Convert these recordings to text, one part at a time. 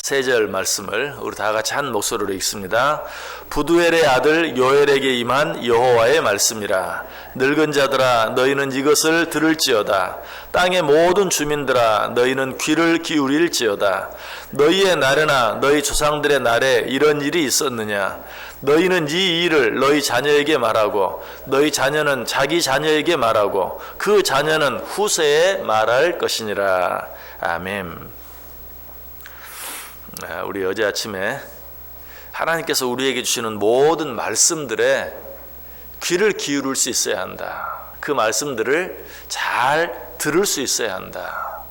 세 절 말씀을 우리 다 같이 한 목소리로 읽습니다. 부두엘의 아들 요엘에게 임한 여호와의 말씀이라. 늙은 자들아 너희는 이것을 들을지어다. 땅의 모든 주민들아 너희는 귀를 기울일지어다. 너희의 날에나 너희 조상들의 날에 이런 일이 있었느냐? 너희는 이 일을 너희 자녀에게 말하고 너희 자녀는 자기 자녀에게 말하고 그 자녀는 후세에 말할 것이니라. 아멘. 우리 어제 아침에 하나님께서 우리에게 주시는 모든 말씀들에 귀를 기울일 수 있어야 한다. 그 말씀들을 잘 들을 수 있어야 한다.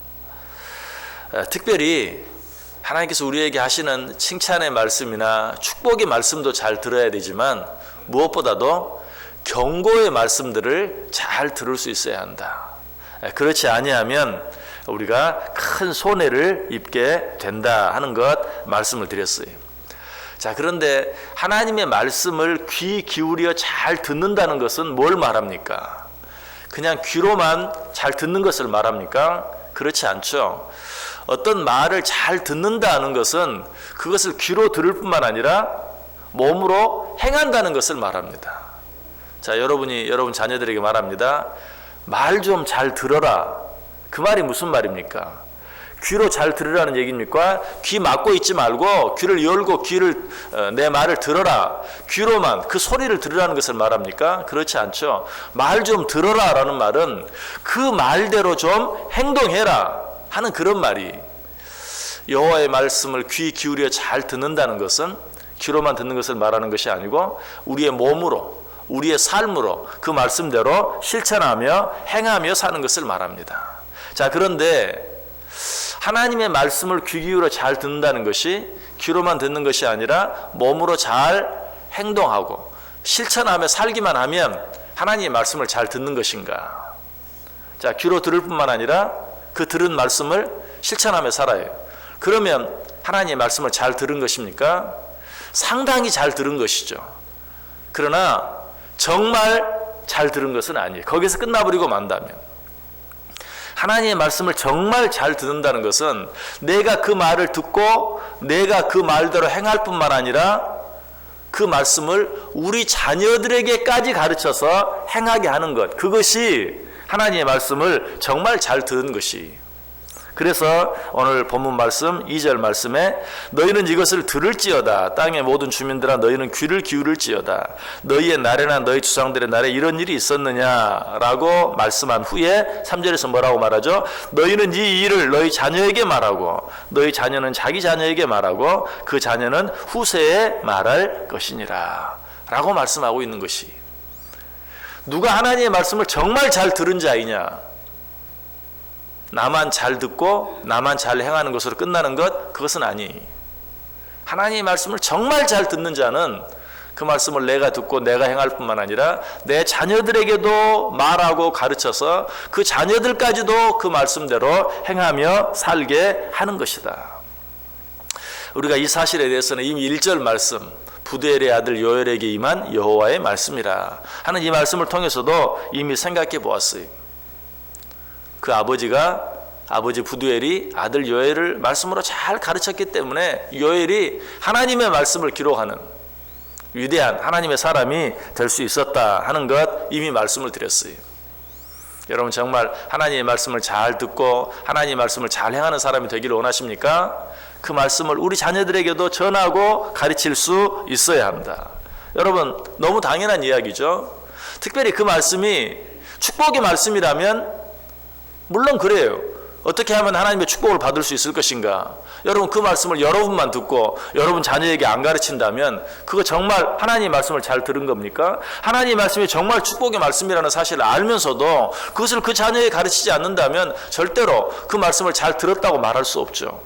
특별히 하나님께서 우리에게 하시는 칭찬의 말씀이나 축복의 말씀도 잘 들어야 되지만 무엇보다도 경고의 말씀들을 잘 들을 수 있어야 한다. 그렇지 아니하면 우리가 큰 손해를 입게 된다 하는 것 말씀을 드렸어요. 자, 그런데 하나님의 말씀을 귀 기울여 잘 듣는다는 것은 뭘 말합니까? 그냥 귀로만 잘 듣는 것을 말합니까? 그렇지 않죠. 어떤 말을 잘 듣는다는 것은 그것을 귀로 들을 뿐만 아니라 몸으로 행한다는 것을 말합니다. 자, 여러분 자녀들에게 말합니다. 말 좀 잘 들어라. 그 말이 무슨 말입니까? 귀로 잘 들으라는 얘기입니까? 귀 막고 있지 말고 귀를 열고 내 말을 들어라. 귀로만 그 소리를 들으라는 것을 말합니까? 그렇지 않죠. 말 좀 들어라 라는 말은 그 말대로 좀 행동해라 하는 그런 말이, 여호와의 말씀을 귀 기울여 잘 듣는다는 것은 귀로만 듣는 것을 말하는 것이 아니고 우리의 몸으로, 우리의 삶으로 그 말씀대로 실천하며 행하며 사는 것을 말합니다. 자, 그런데 하나님의 말씀을 귀 기울여 잘 듣는다는 것이 귀로만 듣는 것이 아니라 몸으로 잘 행동하고 실천하며 살기만 하면 하나님의 말씀을 잘 듣는 것인가? 자, 귀로 들을 뿐만 아니라 그 들은 말씀을 실천하며 살아요. 그러면 하나님의 말씀을 잘 들은 것입니까? 상당히 잘 들은 것이죠. 그러나 정말 잘 들은 것은 아니에요. 거기서 끝나버리고 만다면. 하나님의 말씀을 정말 잘 듣는다는 것은 내가 그 말을 듣고 내가 그 말대로 행할 뿐만 아니라 그 말씀을 우리 자녀들에게까지 가르쳐서 행하게 하는 것, 그것이 하나님의 말씀을 정말 잘 듣는 것이. 그래서 오늘 본문 말씀 2절 말씀에 너희는 이것을 들을지어다. 땅의 모든 주민들아 너희는 귀를 기울일지어다. 너희의 날에나 너희 조상들의 날에 이런 일이 있었느냐라고 말씀한 후에 3절에서 뭐라고 말하죠? 너희는 이 일을 너희 자녀에게 말하고 너희 자녀는 자기 자녀에게 말하고 그 자녀는 후세에 말할 것이니라 라고 말씀하고 있는 것이, 누가 하나님의 말씀을 정말 잘 들은 자이냐? 나만 잘 듣고 나만 잘 행하는 것으로 끝나는 것, 그것은 아니. 하나님의 말씀을 정말 잘 듣는 자는 그 말씀을 내가 듣고 내가 행할 뿐만 아니라 내 자녀들에게도 말하고 가르쳐서 그 자녀들까지도 그 말씀대로 행하며 살게 하는 것이다. 우리가 이 사실에 대해서는 이미 1절 말씀, 부두엘의 아들 요엘에게 임한 여호와의 말씀이라 하는 이 말씀을 통해서도 이미 생각해 보았어요. 그 아버지 부두엘이 아들 요엘을 말씀으로 잘 가르쳤기 때문에 요엘이 하나님의 말씀을 기록하는 위대한 하나님의 사람이 될 수 있었다 하는 것 이미 말씀을 드렸어요. 여러분 정말 하나님의 말씀을 잘 듣고 하나님의 말씀을 잘 행하는 사람이 되기를 원하십니까? 그 말씀을 우리 자녀들에게도 전하고 가르칠 수 있어야 합니다. 여러분 너무 당연한 이야기죠. 특별히 그 말씀이 축복의 말씀이라면 물론 그래요. 어떻게 하면 하나님의 축복을 받을 수 있을 것인가? 여러분 그 말씀을 여러분만 듣고 여러분 자녀에게 안 가르친다면 그거 정말 하나님의 말씀을 잘 들은 겁니까? 하나님의 말씀이 정말 축복의 말씀이라는 사실을 알면서도 그것을 그 자녀에게 가르치지 않는다면 절대로 그 말씀을 잘 들었다고 말할 수 없죠.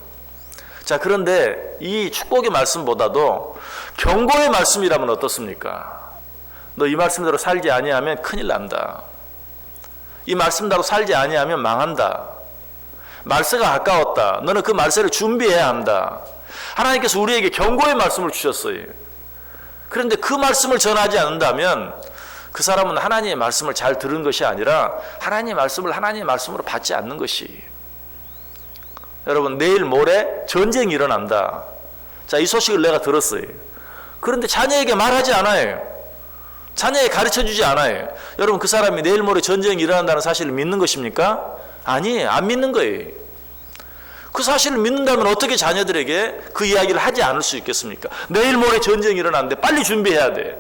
자, 그런데 이 축복의 말씀보다도 경고의 말씀이라면 어떻습니까? 너 이 말씀대로 살지 아니하면 큰일 난다. 이 말씀대로 살지 아니하면 망한다. 말세가 가까웠다. 너는 그 말세를 준비해야 한다. 하나님께서 우리에게 경고의 말씀을 주셨어요. 그런데 그 말씀을 전하지 않는다면 그 사람은 하나님의 말씀을 잘 들은 것이 아니라 하나님의 말씀을 하나님의 말씀으로 받지 않는 것이. 여러분, 내일 모레 전쟁이 일어난다. 자, 이 소식을 내가 들었어요. 그런데 자녀에게 말하지 않아요. 자녀에게 가르쳐주지 않아요. 여러분, 그 사람이 내일 모레 전쟁이 일어난다는 사실을 믿는 것입니까? 아니에요. 안 믿는 거예요. 그 사실을 믿는다면 어떻게 자녀들에게 그 이야기를 하지 않을 수 있겠습니까? 내일 모레 전쟁이 일어나는데 빨리 준비해야 돼.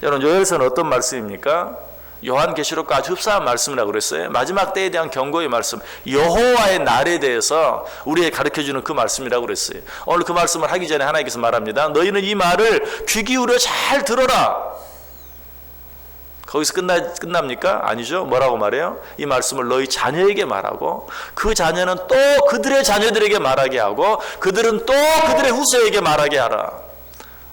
여러분, 요엘서는 어떤 말씀입니까? 요한계시록과 아주 흡사한 말씀이라고 그랬어요. 마지막 때에 대한 경고의 말씀, 여호와의 날에 대해서 우리에게 가르쳐주는 그 말씀이라고 그랬어요. 오늘 그 말씀을 하기 전에 하나님께서 말합니다. 너희는 이 말을 귀 기울여 잘 들어라. 거기서 끝납니까? 아니죠. 뭐라고 말해요? 이 말씀을 너희 자녀에게 말하고, 그 자녀는 또 그들의 자녀들에게 말하게 하고, 그들은 또 그들의 후세에게 말하게 하라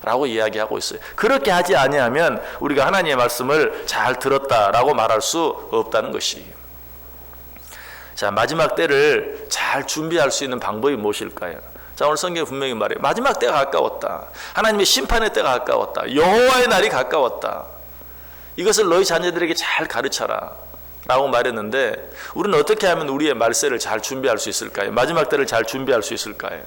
라고 이야기하고 있어요. 그렇게 하지 아니하면 우리가 하나님의 말씀을 잘 들었다라고 말할 수 없다는 것이. 자, 마지막 때를 잘 준비할 수 있는 방법이 무엇일까요? 자, 오늘 성경에 분명히 말해요. 마지막 때가 가까웠다. 하나님의 심판의 때가 가까웠다. 여호와의 날이 가까웠다. 이것을 너희 자녀들에게 잘 가르쳐라 라고 말했는데, 우리는 어떻게 하면 우리의 말세를 잘 준비할 수 있을까요? 마지막 때를 잘 준비할 수 있을까요?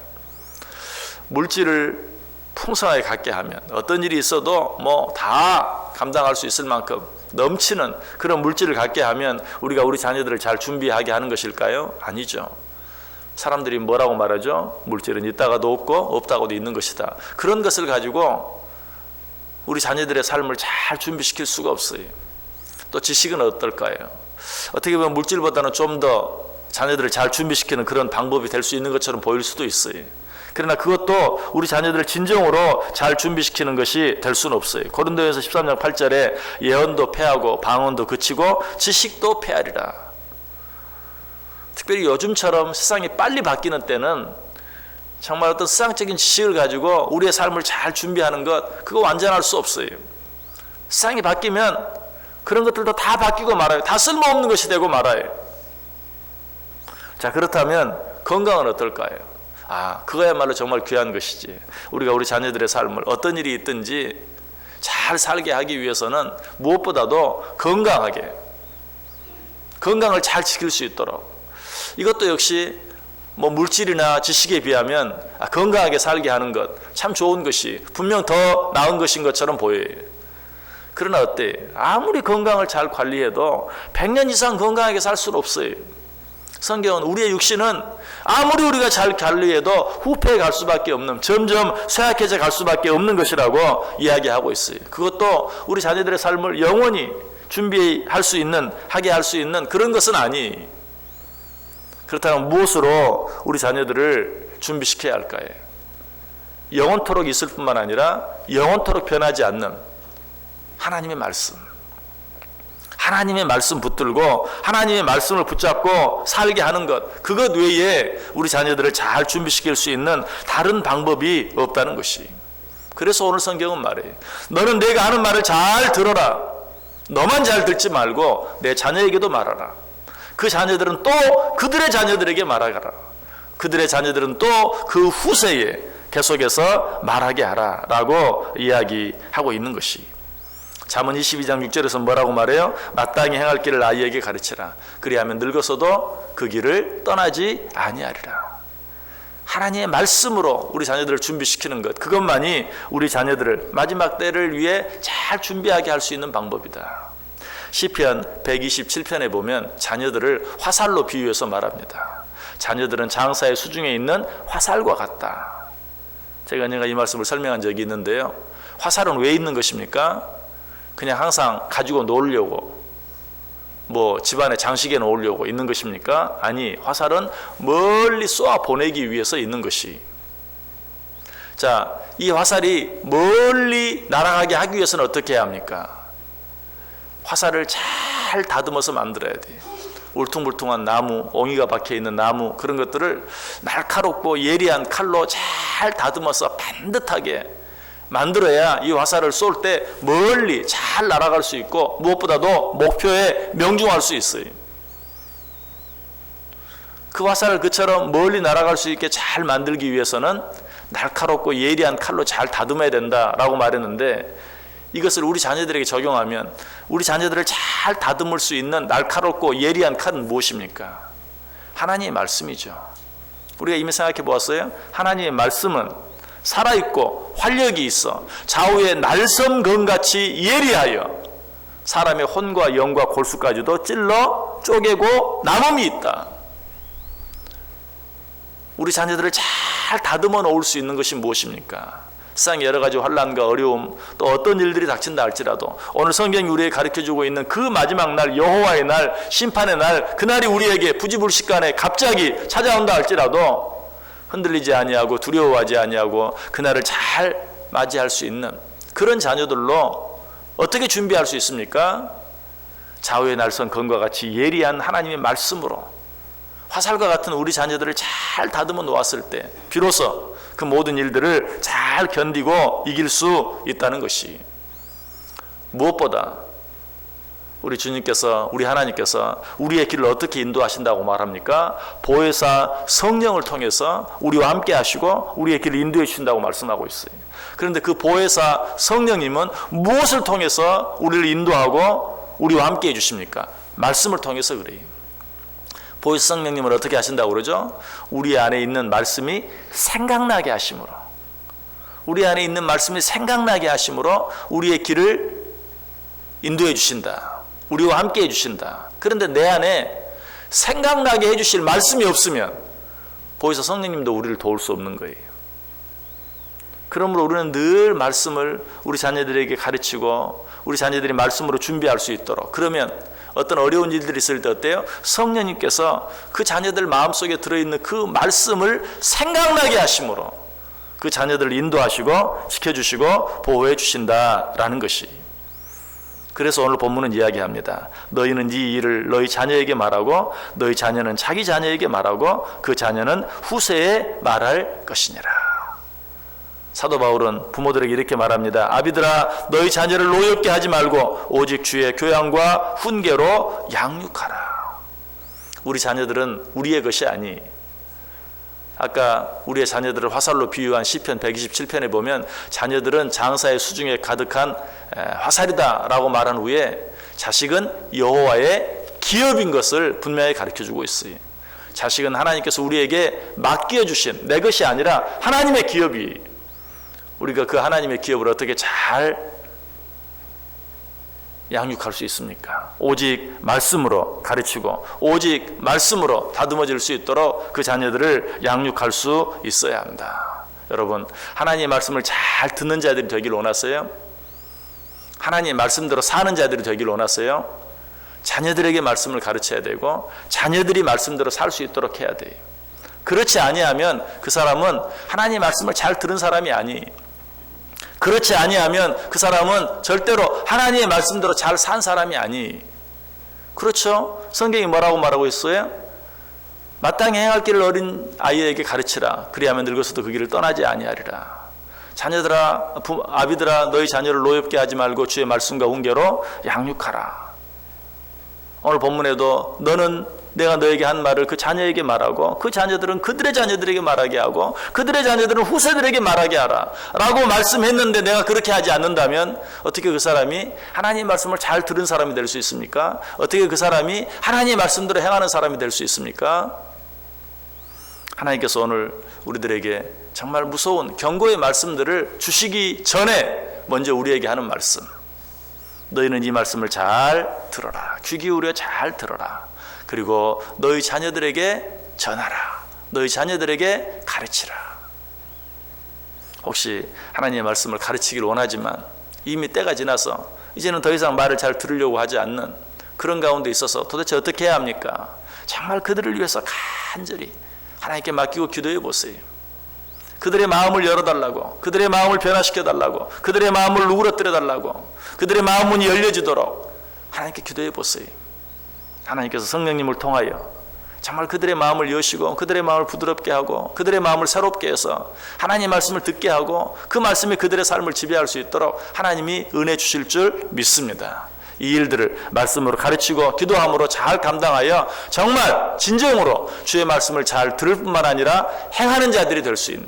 물질을 풍성하게 갖게 하면, 어떤 일이 있어도 뭐 다 감당할 수 있을 만큼 넘치는 그런 물질을 갖게 하면 우리가 우리 자녀들을 잘 준비하게 하는 것일까요? 아니죠. 사람들이 뭐라고 말하죠? 물질은 있다가도 없고 없다가도 있는 것이다. 그런 것을 가지고 우리 자녀들의 삶을 잘 준비시킬 수가 없어요. 또 지식은 어떨까요? 어떻게 보면 물질보다는 좀 더 자녀들을 잘 준비시키는 그런 방법이 될 수 있는 것처럼 보일 수도 있어요. 그러나 그것도 우리 자녀들을 진정으로 잘 준비시키는 것이 될 수는 없어요. 고린도전서 13장 8절에 예언도 패하고 방언도 그치고 지식도 패하리라. 특별히 요즘처럼 세상이 빨리 바뀌는 때는 정말 어떤 세상적인 지식을 가지고 우리의 삶을 잘 준비하는 것, 그거 완전할 수 없어요. 세상이 바뀌면 그런 것들도 다 바뀌고 말아요. 다 쓸모없는 것이 되고 말아요. 자, 그렇다면 건강은 어떨까요? 그거야말로 정말 귀한 것이지. 우리가 우리 자녀들의 삶을 어떤 일이 있든지 잘 살게 하기 위해서는 무엇보다도 건강을 잘 지킬 수 있도록, 이것도 역시 뭐 물질이나 지식에 비하면 건강하게 살게 하는 것 참 좋은 것이 분명 더 나은 것인 것처럼 보여요. 그러나 어때요? 아무리 건강을 잘 관리해도 100년 이상 건강하게 살 수는 없어요. 성경은 우리의 육신은 아무리 우리가 잘 관리해도 후패에 갈 수밖에 없는, 점점 쇠약해져 갈 수밖에 없는 것이라고 이야기하고 있어요. 그것도 우리 자녀들의 삶을 영원히 준비할 수 있는, 하게 할 수 있는 그런 것은 아니에요. 그렇다면 무엇으로 우리 자녀들을 준비시켜야 할까요? 영원토록 있을 뿐만 아니라 영원토록 변하지 않는 하나님의 말씀. 하나님의 말씀 붙들고 하나님의 말씀을 붙잡고 살게 하는 것, 그것 외에 우리 자녀들을 잘 준비시킬 수 있는 다른 방법이 없다는 것이. 그래서 오늘 성경은 말해요. 너는 내가 하는 말을 잘 들어라. 너만 잘 듣지 말고 내 자녀에게도 말하라. 그 자녀들은 또 그들의 자녀들에게 말하라. 그들의 자녀들은 또 그 후세에 계속해서 말하게 하라 라고 이야기하고 있는 것이. 잠언 22장 6절에서 뭐라고 말해요? 마땅히 행할 길을 아이에게 가르치라. 그리하면 늙어서도 그 길을 떠나지 아니하리라. 하나님의 말씀으로 우리 자녀들을 준비시키는 것, 그것만이 우리 자녀들을 마지막 때를 위해 잘 준비하게 할 수 있는 방법이다. 시편 127편에 보면 자녀들을 화살로 비유해서 말합니다. 자녀들은 장사의 수중에 있는 화살과 같다. 제가 언젠가 이 말씀을 설명한 적이 있는데요. 화살은 왜 있는 것입니까? 그냥 항상 가지고 놀려고, 뭐 집안에 장식에 놓으려고 있는 것입니까? 아니, 화살은 멀리 쏘아 보내기 위해서 있는 것이. 자, 이 화살이 멀리 날아가게 하기 위해서는 어떻게 해야 합니까? 화살을 잘 다듬어서 만들어야 돼요. 울퉁불퉁한 나무, 옹이가 박혀있는 나무, 그런 것들을 날카롭고 예리한 칼로 잘 다듬어서 반듯하게 만들어야 이 화살을 쏠 때 멀리 잘 날아갈 수 있고, 무엇보다도 목표에 명중할 수 있어요. 그 화살을 그처럼 멀리 날아갈 수 있게 잘 만들기 위해서는 날카롭고 예리한 칼로 잘 다듬어야 된다라고 말했는데, 이것을 우리 자녀들에게 적용하면 우리 자녀들을 잘 다듬을 수 있는 날카롭고 예리한 칼은 무엇입니까? 하나님의 말씀이죠. 우리가 이미 생각해 보았어요? 하나님의 말씀은 살아있고 활력이 있어 좌우의 날섬검같이 예리하여 사람의 혼과 영과 골수까지도 찔러 쪼개고 남음이 있다. 우리 자녀들을 잘 다듬어 놓을 수 있는 것이 무엇입니까? 세상의 여러 가지 환난과 어려움, 또 어떤 일들이 닥친다 할지라도 오늘 성경이 우리에게 가르쳐주고 있는 그 마지막 날, 여호와의 날, 심판의 날, 그날이 우리에게 부지불식간에 갑자기 찾아온다 할지라도 흔들리지 아니하고 두려워하지 아니하고 그날을 잘 맞이할 수 있는 그런 자녀들로 어떻게 준비할 수 있습니까? 좌우의 날선 검과 같이 예리한 하나님의 말씀으로 화살과 같은 우리 자녀들을 잘 다듬어 놓았을 때 비로소 그 모든 일들을 잘 견디고 이길 수 있다는 것이, 무엇보다 우리 주님께서, 우리 하나님께서 우리의 길을 어떻게 인도하신다고 말합니까? 보혜사 성령을 통해서 우리와 함께 하시고 우리의 길을 인도해 주신다고 말씀하고 있어요. 그런데 그 보혜사 성령님은 무엇을 통해서 우리를 인도하고 우리와 함께 해주십니까? 말씀을 통해서 그래요. 보혜사 성령님은 어떻게 하신다고 그러죠? 우리 안에 있는 말씀이 생각나게 하심으로, 우리 안에 있는 말씀이 생각나게 하심으로 우리의 길을 인도해 주신다. 우리와 함께 해주신다. 그런데 내 안에 생각나게 해주실 말씀이 없으면 보혜사 성령님도 우리를 도울 수 없는 거예요. 그러므로 우리는 늘 말씀을 우리 자녀들에게 가르치고 우리 자녀들이 말씀으로 준비할 수 있도록, 그러면 어떤 어려운 일들이 있을 때 어때요? 성령님께서 그 자녀들 마음속에 들어있는 그 말씀을 생각나게 하심으로 그 자녀들을 인도하시고 지켜주시고 보호해 주신다라는 것이, 그래서 오늘 본문은 이야기합니다. 너희는 이 일을 너희 자녀에게 말하고 너희 자녀는 자기 자녀에게 말하고 그 자녀는 후세에 말할 것이니라. 사도 바울은 부모들에게 이렇게 말합니다. 아비들아, 너희 자녀를 노엽게 하지 말고 오직 주의 교양과 훈계로 양육하라. 우리 자녀들은 우리의 것이 아니, 아까 우리의 자녀들을 화살로 비유한 시편 127편에 보면 자녀들은 장사의 수중에 가득한 화살이다 라고 말한 후에 자식은 여호와의 기업인 것을 분명히 가르쳐주고 있어요. 자식은 하나님께서 우리에게 맡겨주신 내 것이 아니라 하나님의 기업이, 우리가 그 하나님의 기업을 어떻게 잘 양육할 수 있습니까? 오직 말씀으로 가르치고 오직 말씀으로 다듬어질 수 있도록 그 자녀들을 양육할 수 있어야 합니다. 여러분, 하나님의 말씀을 잘 듣는 자들이 되길 원하세요? 하나님의 말씀대로 사는 자들이 되길 원하세요? 자녀들에게 말씀을 가르쳐야 되고 자녀들이 말씀대로 살 수 있도록 해야 돼요. 그렇지 아니하면 그 사람은 하나님의 말씀을 잘 들은 사람이 아니에요. 그렇지 아니하면 그 사람은 절대로 하나님의 말씀대로 잘 산 사람이 아니. 그렇죠? 성경이 뭐라고 말하고 있어요? 마땅히 행할 길을 어린 아이에게 가르치라. 그리하면 늙어서도 그 길을 떠나지 아니하리라. 자녀들아, 아비들아, 너희 자녀를 노엽게 하지 말고 주의 말씀과 훈계로 양육하라. 오늘 본문에도 너는 내가 너에게 한 말을 그 자녀에게 말하고 그 자녀들은 그들의 자녀들에게 말하게 하고 그들의 자녀들은 후세들에게 말하게 하라 라고 말씀했는데 내가 그렇게 하지 않는다면 어떻게 그 사람이 하나님의 말씀을 잘 들은 사람이 될 수 있습니까? 어떻게 그 사람이 하나님의 말씀대로 행하는 사람이 될 수 있습니까? 하나님께서 오늘 우리들에게 정말 무서운 경고의 말씀들을 주시기 전에 먼저 우리에게 하는 말씀, 너희는 이 말씀을 잘 들어라. 귀 기울여 잘 들어라. 그리고 너희 자녀들에게 전하라. 너희 자녀들에게 가르치라. 혹시 하나님의 말씀을 가르치기를 원하지만 이미 때가 지나서 이제는 더 이상 말을 잘 들으려고 하지 않는 그런 가운데 있어서 도대체 어떻게 해야 합니까? 정말 그들을 위해서 간절히 하나님께 맡기고 기도해 보세요. 그들의 마음을 열어달라고, 그들의 마음을 변화시켜달라고, 그들의 마음을 누그러뜨려달라고, 그들의 마음 문이 열려지도록 하나님께 기도해 보세요. 하나님께서 성령님을 통하여 정말 그들의 마음을 여시고 그들의 마음을 부드럽게 하고 그들의 마음을 새롭게 해서 하나님의 말씀을 듣게 하고 그 말씀이 그들의 삶을 지배할 수 있도록 하나님이 은혜 주실 줄 믿습니다. 이 일들을 말씀으로 가르치고 기도함으로 잘 감당하여 정말 진정으로 주의 말씀을 잘 들을 뿐만 아니라 행하는 자들이 될 수 있는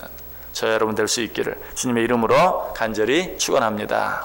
저와 여러분 될 수 있기를 주님의 이름으로 간절히 축원합니다.